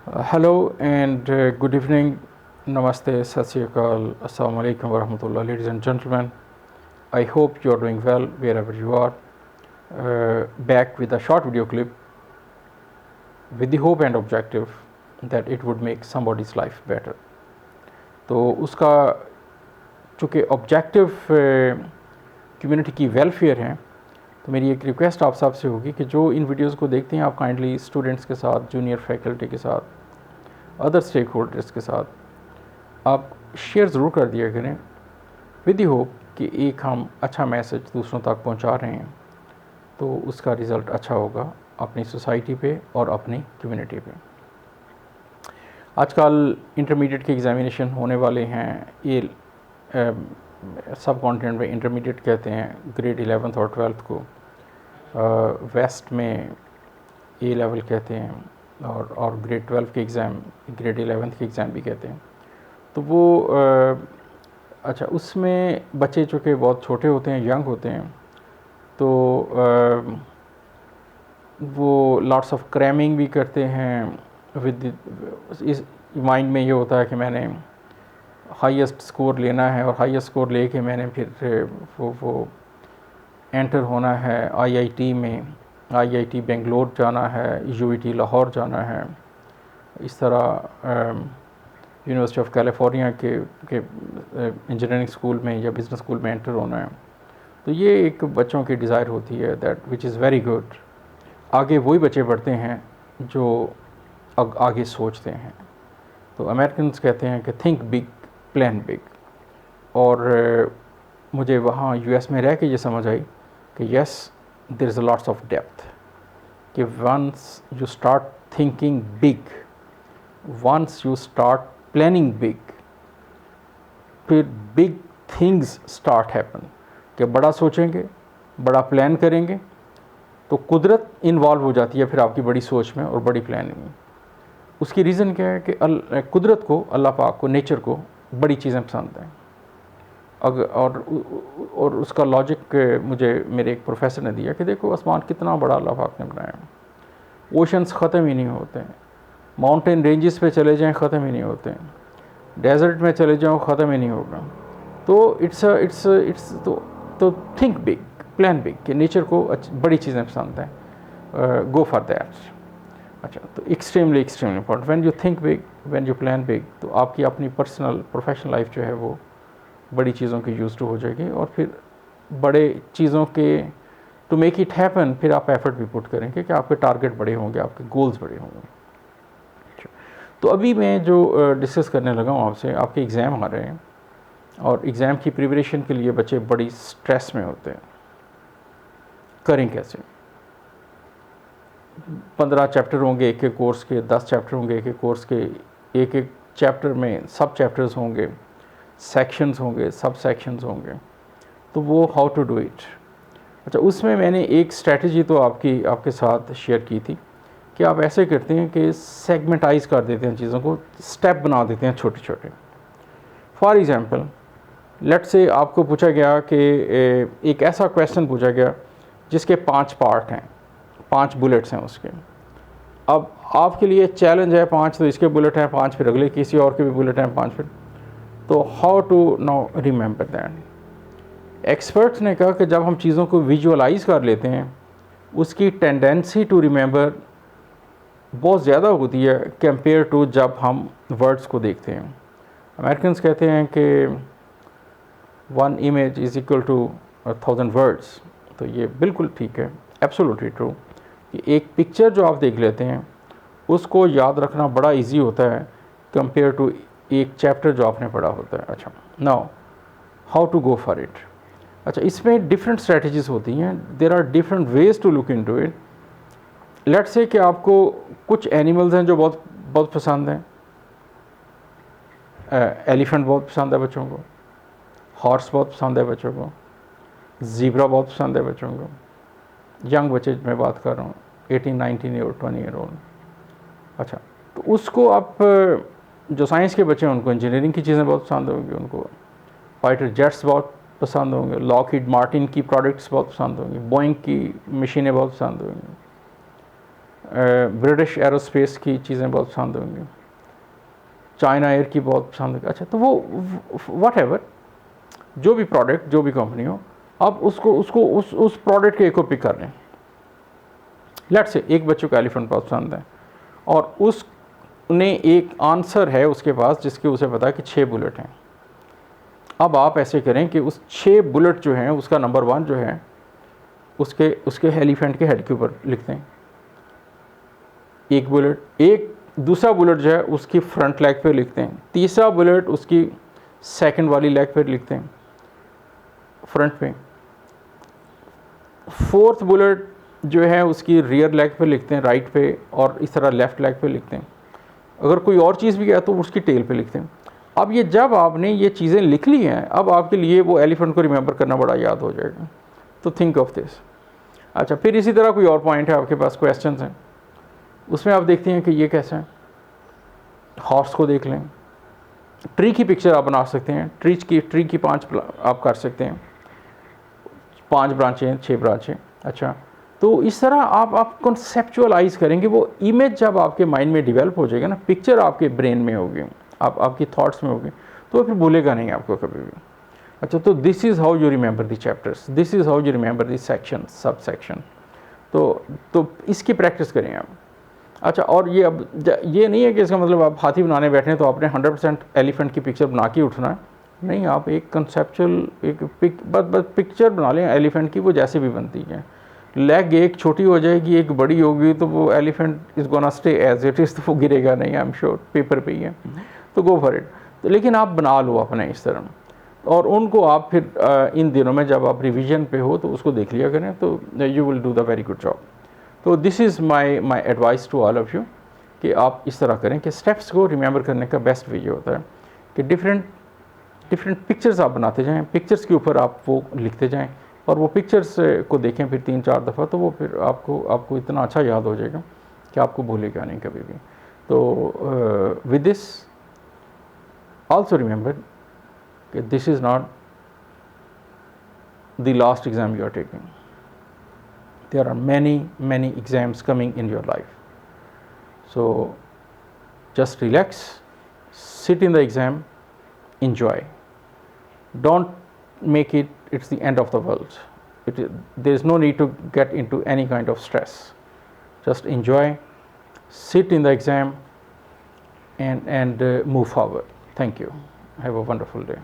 Hello and good evening. Namaste, Sat Sri Akal, Assalamu alaikum wa rahmatullah. Ladies and gentlemen, I hope you are doing well wherever you are. Back with a short video clip with the hope and objective that it would make somebody's life better. तो उसका चूँकि objective community की welfare है, तो मेरी एक request आप सब से होगी कि जो इन वीडियोस को देखते हैं आप काइंडली स्टूडेंट्स के साथ, जूनियर फैकल्टी के साथ, अदर स्टेक होल्डर्स के साथ आप शेयर ज़रूर कर दिया करें विद दी होप कि एक हम अच्छा मैसेज दूसरों तक पहुंचा रहे हैं तो उसका रिज़ल्ट अच्छा होगा अपनी सोसाइटी पे और अपनी कम्युनिटी पे। आजकल इंटरमीडिएट के एग्ज़ामिनेशन होने वाले हैं। ये सब कॉन्टिनेंट में इंटरमीडिएट कहते हैं ग्रेड 11th और 12th को, वेस्ट में ए लेवल कहते हैं और ग्रेड 12 के एग्ज़ाम ग्रेड 11th के एग्ज़ाम भी कहते हैं। तो वो अच्छा, उसमें बच्चे चूँकि बहुत छोटे होते हैं, यंग होते हैं, तो वो लॉट्स ऑफ क्रैमिंग भी करते हैं विद इस माइंड में ये होता है कि मैंने हाईएस्ट स्कोर लेना है और हाईएस्ट स्कोर लेके मैंने फिर वो एंटर होना है आईआईटी में, आईआईटी बेंगलोर जाना है, यूआईटी लाहौर जाना है, इस तरह यूनिवर्सिटी ऑफ कैलिफोर्निया के इंजीनियरिंग स्कूल में या बिज़नेस स्कूल में एंटर होना है। तो ये एक बच्चों की डिज़ायर होती है that which is very good. आगे वही बच्चे बढ़ते हैं जो आगे सोचते हैं। तो अमेरिकन्स कहते हैं कि थिंक बिग प्लान बिग, और मुझे वहाँ यूएस में रह के ये समझ आई कि yes there is a lots of depth, कि once you start thinking big, once you start planning big, फिर बिग थिंग्स स्टार्ट हैपन। कि बड़ा सोचेंगे, बड़ा प्लान करेंगे तो कुदरत इन्वॉल्व हो जाती है फिर आपकी बड़ी सोच में और बड़ी प्लानिंग में। उसकी रीज़न क्या है कि कुदरत को, अल्लाह पाक को, नेचर को बड़ी चीज़ें पसंद हैं। और उसका लॉजिक मुझे मेरे एक प्रोफेसर ने दिया कि देखो आसमान कितना बड़ा अल्लाह पाक ने बनाया है, ओशंस ख़त्म ही नहीं होते हैं, माउंटेन रेंजेस पे चले जाएं ख़त्म ही नहीं होते हैं, डेजर्ट में चले जाओ ख़त्म ही नहीं होगा। तो इट्स तो थिंक बिग प्लान बिग, कि नेचर को बड़ी चीज़ें पसंद हैं, गो फॉर दैट। अच्छा, तो extremely important when you think big, when you plan big, तो आपकी अपनी पर्सनल प्रोफेशनल लाइफ जो है वो बड़ी चीज़ों की यूज़ टू हो जाएगी, और फिर बड़े चीज़ों के टू मेक इट हैपन फिर आप एफर्ट भी पुट करेंगे कि आपके टारगेट बड़े होंगे, आपके गोल्स बड़े होंगे। तो अभी मैं जो डिस्कस करने लगा हूँ आपसे, आपके एग्ज़ाम आ रहे हैं और एग्ज़ाम की प्रिपरेशन के लिए बच्चे बड़ी स्ट्रेस में होते हैं। करें कैसे? 15 चैप्टर होंगे एक एक कोर्स के, 10 चैप्टर होंगे एक एक कोर्स के, एक एक चैप्टर में सब चैप्टर्स होंगे, सेक्शंस होंगे, सब सेक्शंस होंगे। तो वो हाउ टू डू इट। अच्छा, उसमें मैंने एक स्ट्रेटजी तो आपके साथ शेयर की थी कि आप ऐसे करते हैं कि सेगमेंटाइज कर देते हैं चीज़ों को, स्टेप बना देते हैं छोटे छोटे। फॉर एग्ज़ाम्पल, लेट्स से आपको पूछा गया कि एक ऐसा क्वेश्चन पूछा गया जिसके 5 पार्ट हैं, 5 बुलेट्स हैं उसके। अब आपके लिए चैलेंज है 5, तो इसके बुलेट हैं 5, फिर अगले किसी और के भी बुलेट हैं 5, फिर तो how to now remember that. Experts ने कहा कि जब हम चीज़ों को विजुअलाइज कर लेते हैं उसकी टेंडेंसी टू रिमेंबर बहुत ज़्यादा होती है कंपेयर टू जब हम वर्ड्स को देखते हैं। अमेरिकन्स कहते हैं कि 1 image is equal to 1000 words. तो ये बिल्कुल ठीक है, एब्सोल्युटली ट्रू, कि एक पिक्चर जो आप देख लेते हैं उसको याद रखना बड़ा इजी होता है कंपेयर टू एक चैप्टर जो आपने पढ़ा होता है। अच्छा, now how to go for it. अच्छा, इसमें डिफरेंट स्ट्रेटजीज होती हैं, there are different ways to look into it. Let's say कि आपको कुछ एनिमल्स हैं जो बहुत बहुत पसंद हैं। एलिफेंट बहुत पसंद है बच्चों को, हॉर्स बहुत पसंद है बच्चों को, ज़ीब्रा बहुत पसंद है बच्चों को। यंग बच्चे मैं बात कर रहा हूँ, 18, 19 ईयर, 20 ईयर ओल्ड। अच्छा, तो उसको आप, जो साइंस के बच्चे हैं उनको इंजीनियरिंग की चीज़ें बहुत पसंद होंगी, उनको फाइटर जेट्स बहुत पसंद होंगे, लॉकहीड मार्टिन की प्रोडक्ट्स बहुत पसंद होंगी, बोइंग की मशीनें बहुत पसंद होंगी। ब्रिटिश एरोस्पेस की चीज़ें बहुत पसंद होंगी, चाइना एयर की बहुत पसंद होगी। अच्छा, तो वो वट एवर जो भी प्रोडक्ट, जो भी कंपनी हो, आप उसको उस प्रोडक्ट के एक को पिक कर लें। लेट्स से एक बच्चों को एलिफेंट बहुत पसंद है और उसने एक आंसर है उसके पास जिसके उसे पता है कि 6 बुलेट हैं। अब आप ऐसे करें कि उस 6 बुलेट जो हैं उसका नंबर 1 जो है उसके एलिफेंट के हेड के ऊपर लिखते हैं एक बुलेट, एक दूसरा बुलेट जो है उसकी फ्रंट लेग पे लिखते हैं, तीसरा बुलेट उसकी सेकंड वाली लेग पे लिखते हैं फ्रंट पे, फोर्थ बुलेट जो है उसकी रियर लेग पे लिखते हैं राइट पे, और इस तरह लेफ्ट लेग पे लिखते हैं। अगर कोई और चीज़ भी है तो उसकी टेल पे लिखते हैं। अब ये जब आपने ये चीज़ें लिख ली हैं, अब आपके लिए वो एलिफेंट को रिमेंबर करना बड़ा याद हो जाएगा। तो थिंक ऑफ दिस। अच्छा, फिर इसी तरह कोई और पॉइंट है आपके पास, क्वेश्चंस हैं, उसमें आप देखते हैं कि ये कैसा है। हॉर्स को देख लें, ट्री की पिक्चर आप बना सकते हैं, ट्री की 5 आप कर सकते हैं, 5 ब्रांचें, 6 ब्रांचें। अच्छा, तो इस तरह आप कॉन्सेप्चुअलाइज करेंगे। वो इमेज जब आपके माइंड में डेवलप हो जाएगा ना, पिक्चर आपके ब्रेन में होगी, आपकी थॉट्स में होगी, तो फिर भूलेगा नहीं आपको कभी भी। अच्छा, तो this is how you remember the chapters, this is how you remember the section, sub section. तो इसकी प्रैक्टिस करें आप। अच्छा, और ये अब ये नहीं है कि इसका मतलब आप हाथी बनाने बैठे हैं तो आपने 100% एलिफेंट की पिक्चर बना के उठना है। नहीं, आप एक कंसेप्चुअल एक बस पिक्चर बना लें एलिफेंट की, वो जैसे भी बनती है। लेग एक छोटी हो जाएगी, एक बड़ी होगी, तो वो elephant is gonna stay as it is, तो वो गिरेगा नहीं, आई एम श्योर, पेपर पे ही है, तो गो फॉर इट। तो लेकिन आप बना लो अपने इस तरह, और उनको आप फिर इन दिनों में जब आप रिवीजन पे हो तो उसको देख लिया करें, तो you will do the very good job. तो this is my advice to all of you कि आप इस तरह करें कि स्टेप्स को रिमेंबर करने का बेस्ट वे ये होता है कि डिफरेंट पिक्चर्स आप बनाते जाएं, पिक्चर्स के ऊपर आप वो लिखते जाएं, और वो पिक्चर्स को देखें फिर 3-4 दफ़ा, तो वो फिर आपको इतना अच्छा याद हो जाएगा कि आपको भूलेगा नहीं कभी भी। तो विद दिस ऑल्सो रिमेंबर कि this is not the last exam you are taking. There are many exams coming in your life. So just relax, sit in the exam, enjoy. Don't make it's the end of the world. There is no need to get into any kind of stress. Just enjoy, sit in the exam, and move forward. Thank you. Have a wonderful day.